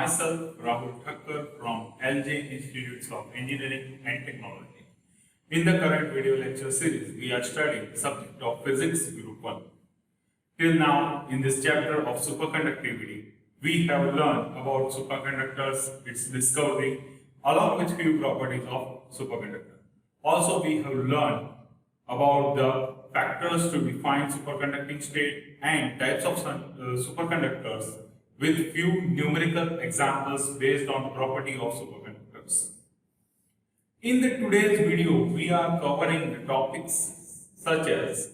myself, Rahul Thakkar from LJ Institutes of Engineering and Technology. In the current video lecture series, we are studying the subject of Physics Group 1. Till now, in this chapter of superconductivity, we have learned about superconductors, its discovery, along with few properties of superconductor. Also, we have learned about the factors to define superconducting state and types of superconductors with few numerical examples based on the property of superconductors. In the today's video, we are covering the topics such as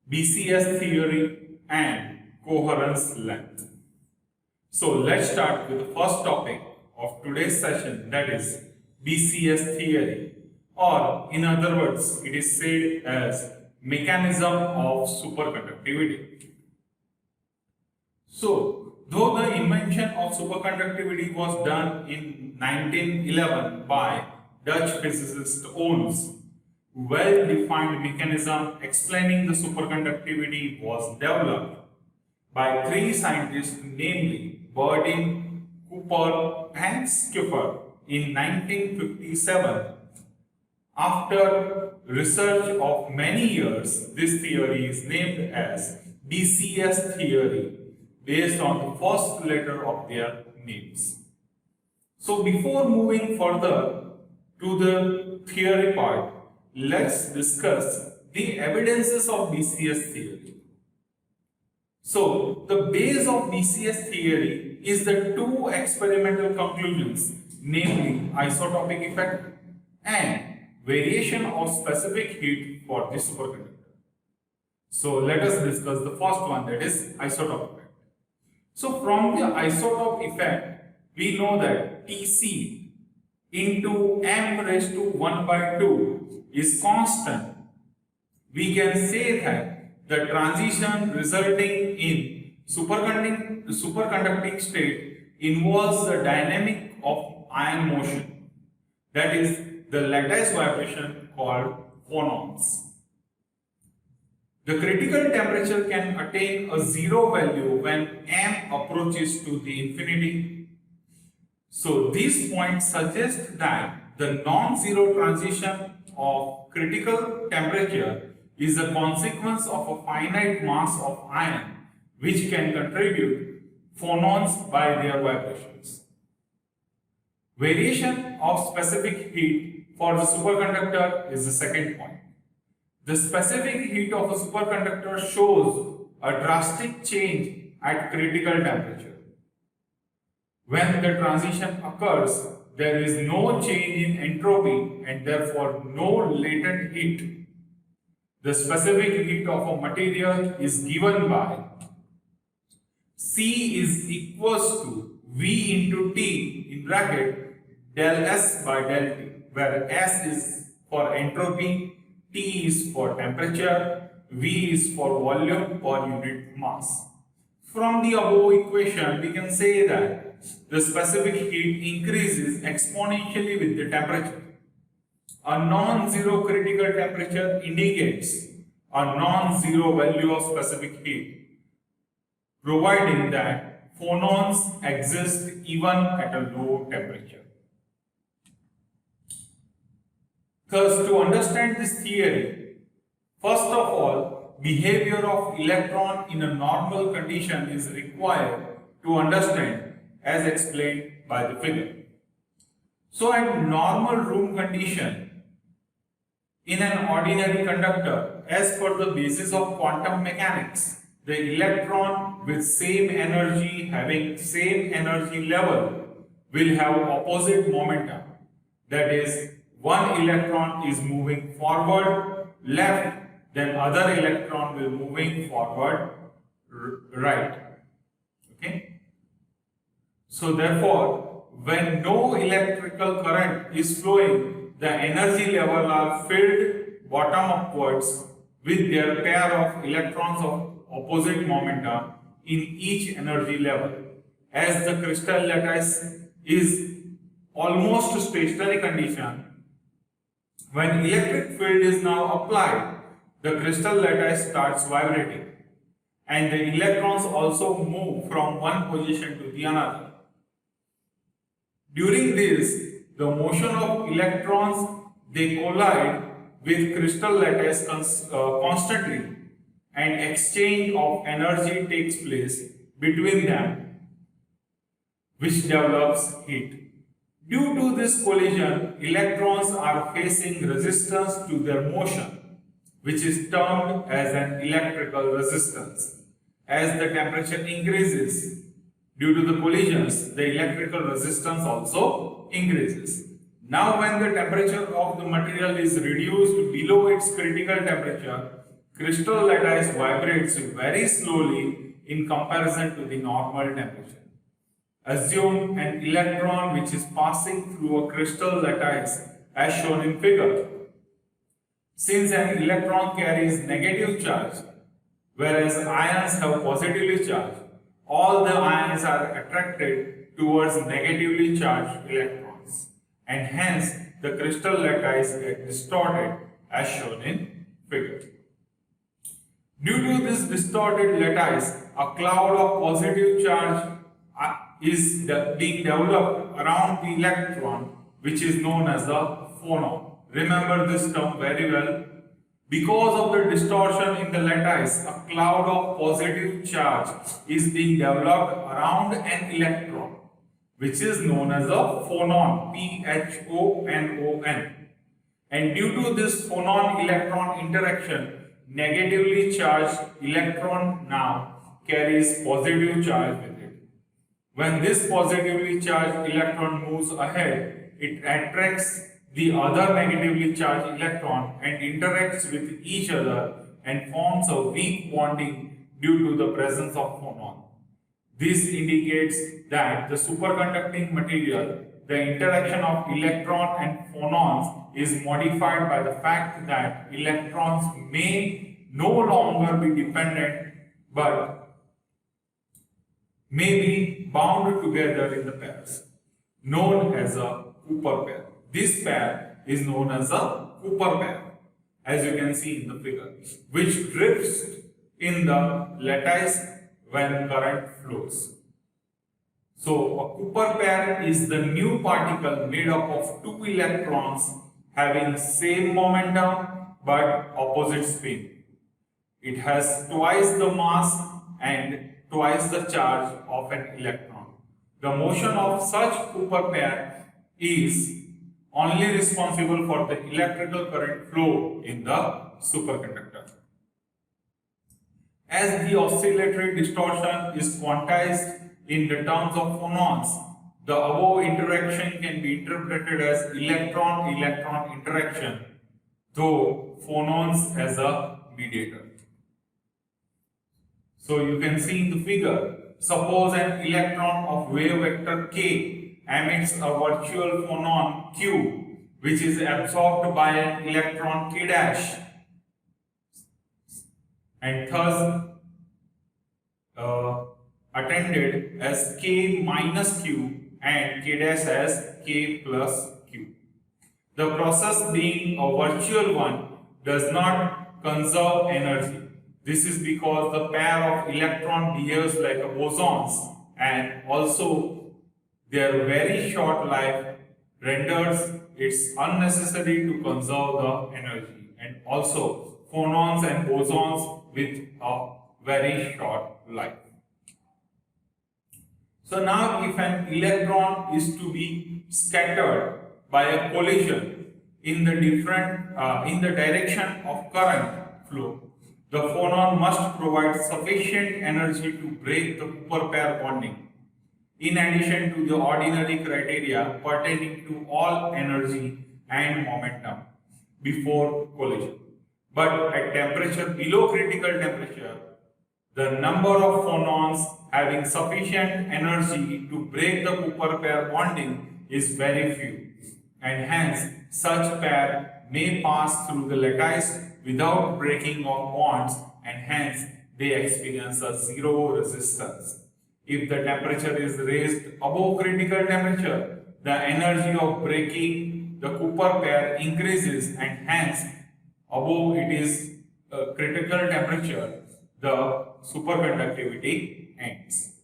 BCS theory and coherence length. So let's start with the first topic of today's session, that is BCS theory, or in other words, it is said as mechanism of superconductivity. So, though the invention of superconductivity was done in 1911 by Dutch physicist Onnes, well-defined mechanism explaining the superconductivity was developed by three scientists, namely Bardeen, Cooper and Schiffer in 1957. After research of many years, this theory is named as BCS theory based on the first letter of their names. So before moving further to the theory part, let's discuss the evidences of BCS theory. So the base of BCS theory is the two experimental conclusions, namely isotopic effect and variation of specific heat for the superconductor. So let us discuss the first one, that is isotope effect. So from the isotope effect, we know that Tc into m raised to 1 by 2 is constant. We can say that the transition resulting in superconducting state involves the dynamic of ion motion, that is the lattice vibration called phonons. The critical temperature can attain a zero value when m approaches to the infinity. So this point suggests that the non-zero transition of critical temperature is a consequence of a finite mass of ion which can contribute phonons by their vibrations. Variation of specific heat for the superconductor is the second point. The specific heat of a superconductor shows a drastic change at critical temperature. When the transition occurs, there is no change in entropy and therefore no latent heat. The specific heat of a material is given by C is equals to V into T in bracket del S by del T, where S is for entropy, T is for temperature, V is for volume per unit mass. From the above equation, we can say that the specific heat increases exponentially with the temperature. A non-zero critical temperature indicates a non-zero value of specific heat, providing that phonons exist even at a low temperature. Thus, to understand this theory, first of all, behavior of electron in a normal condition is required to understand, as explained by the figure. So at normal room condition, in an ordinary conductor, as per the basis of quantum mechanics, the electron with same energy having same energy level will have opposite momentum. That is, one electron is moving forward left, then other electron will moving forward right. Okay. So therefore, when no electrical current is flowing, the energy level are filled bottom upwards with their pair of electrons of opposite momentum in each energy level. As the crystal lattice is almost stationary condition, when electric field is now applied, the crystal lattice starts vibrating and the electrons also move from one position to the another. During this, the motion of electrons, they collide with crystal lattice constantly, and exchange of energy takes place between them, which develops heat. Due to this collision, electrons are facing resistance to their motion, which is termed as an electrical resistance. As the temperature increases, due to the collisions, the electrical resistance also increases. Now, when the temperature of the material is reduced below its critical temperature, crystal lattice vibrates very slowly in comparison to the normal temperature. Assume an electron which is passing through a crystal lattice as shown in figure. Since an electron carries negative charge, whereas ions have positively charged, all the ions are attracted towards negatively charged electrons, and hence the crystal lattice gets distorted as shown in figure. Due to this distorted lattice, a cloud of positive charge is being developed around the electron, which is known as the phonon. Remember this term very well. Because of the distortion in the lattice, a cloud of positive charge is being developed around an electron, which is known as a phonon, P-H-O-N-O-N. And due to this phonon-electron interaction, negatively charged electron now carries positive charge with it. When this positively charged electron moves ahead, it attracts the other negatively charged electron and interacts with each other and forms a weak bonding due to the presence of phonon. This indicates that the superconducting material, the interaction of electron and phonons is modified by the fact that electrons may no longer be dependent but may be bound together in the pairs, known as a Cooper pair. This pair is known as a Cooper pair, as you can see in the figure, which drifts in the lattice when current flows. So, a Cooper pair is the new particle made up of two electrons having same momentum but opposite spin. It has twice the mass and twice the charge of an electron. The motion of such Cooper pair is only responsible for the electrical current flow in the superconductor. As the oscillatory distortion is quantized in the terms of phonons, the above interaction can be interpreted as electron-electron interaction, though phonons as a mediator. So you can see in the figure, suppose an electron of wave vector k emits a virtual phonon q, which is absorbed by an electron k dash, and thus attended as k minus q and k dash as k plus q. The process being a virtual one does not conserve energy. This is because the pair of electron behaves like a bosons, and also their very short life renders it unnecessary to conserve the energy, and also phonons and bosons with a very short life. So now if an electron is to be scattered by a collision in the direction of current flow, the phonon must provide sufficient energy to break the Cooper pair bonding, in addition to the ordinary criteria pertaining to all energy and momentum before collision. But at temperature below critical temperature, the number of phonons having sufficient energy to break the Cooper pair bonding is very few, and hence such pair may pass through the lattice without breaking of bonds, and hence they experience a zero resistance. If the temperature is raised above critical temperature, the energy of breaking the Cooper pair increases, and hence above it is critical temperature, the superconductivity ends.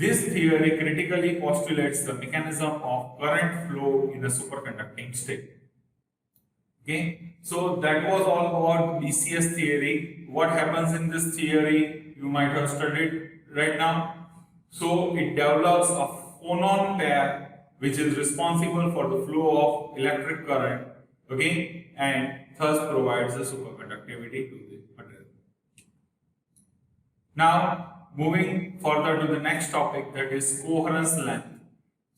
This theory critically postulates the mechanism of current flow in a superconducting state. Okay, so that was all about BCS theory. What happens in this theory you might have studied right now. So it develops a phonon pair which is responsible for the flow of electric current, okay, and thus provides the superconductivity to the material. Now moving further to the next topic, that is coherence length.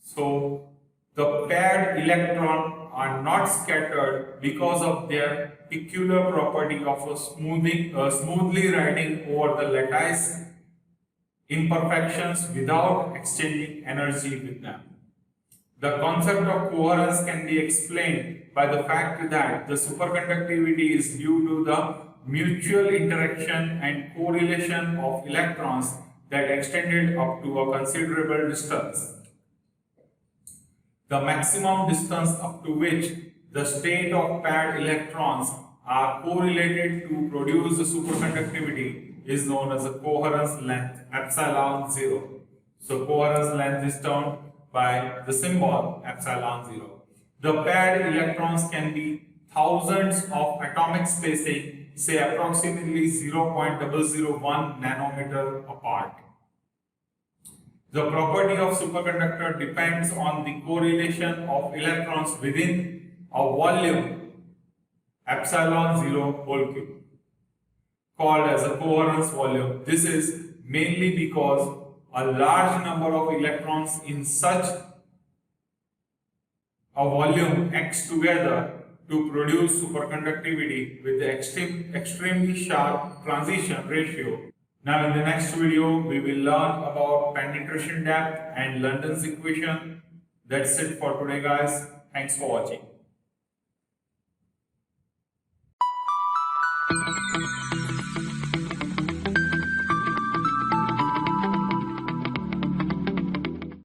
So the paired electron are not scattered because of their peculiar property of smoothly riding over the lattice imperfections without exchanging energy with them. The concept of coherence can be explained by the fact that the superconductivity is due to the mutual interaction and correlation of electrons that extended up to a considerable distance. The maximum distance up to which the state of paired electrons are correlated to produce the superconductivity is known as the coherence length epsilon 0. So coherence length is termed by the symbol epsilon 0. The paired electrons can be thousands of atomic spacing, say approximately 0.001 nanometer apart. The property of superconductor depends on the correlation of electrons within a volume epsilon 0 whole cube, called as a coherence volume. This is mainly because a large number of electrons in such a volume acts together to produce superconductivity with the extremely sharp transition ratio. Now in the next video, we will learn about penetration depth and London's equation. That's it for today guys. Thanks for watching.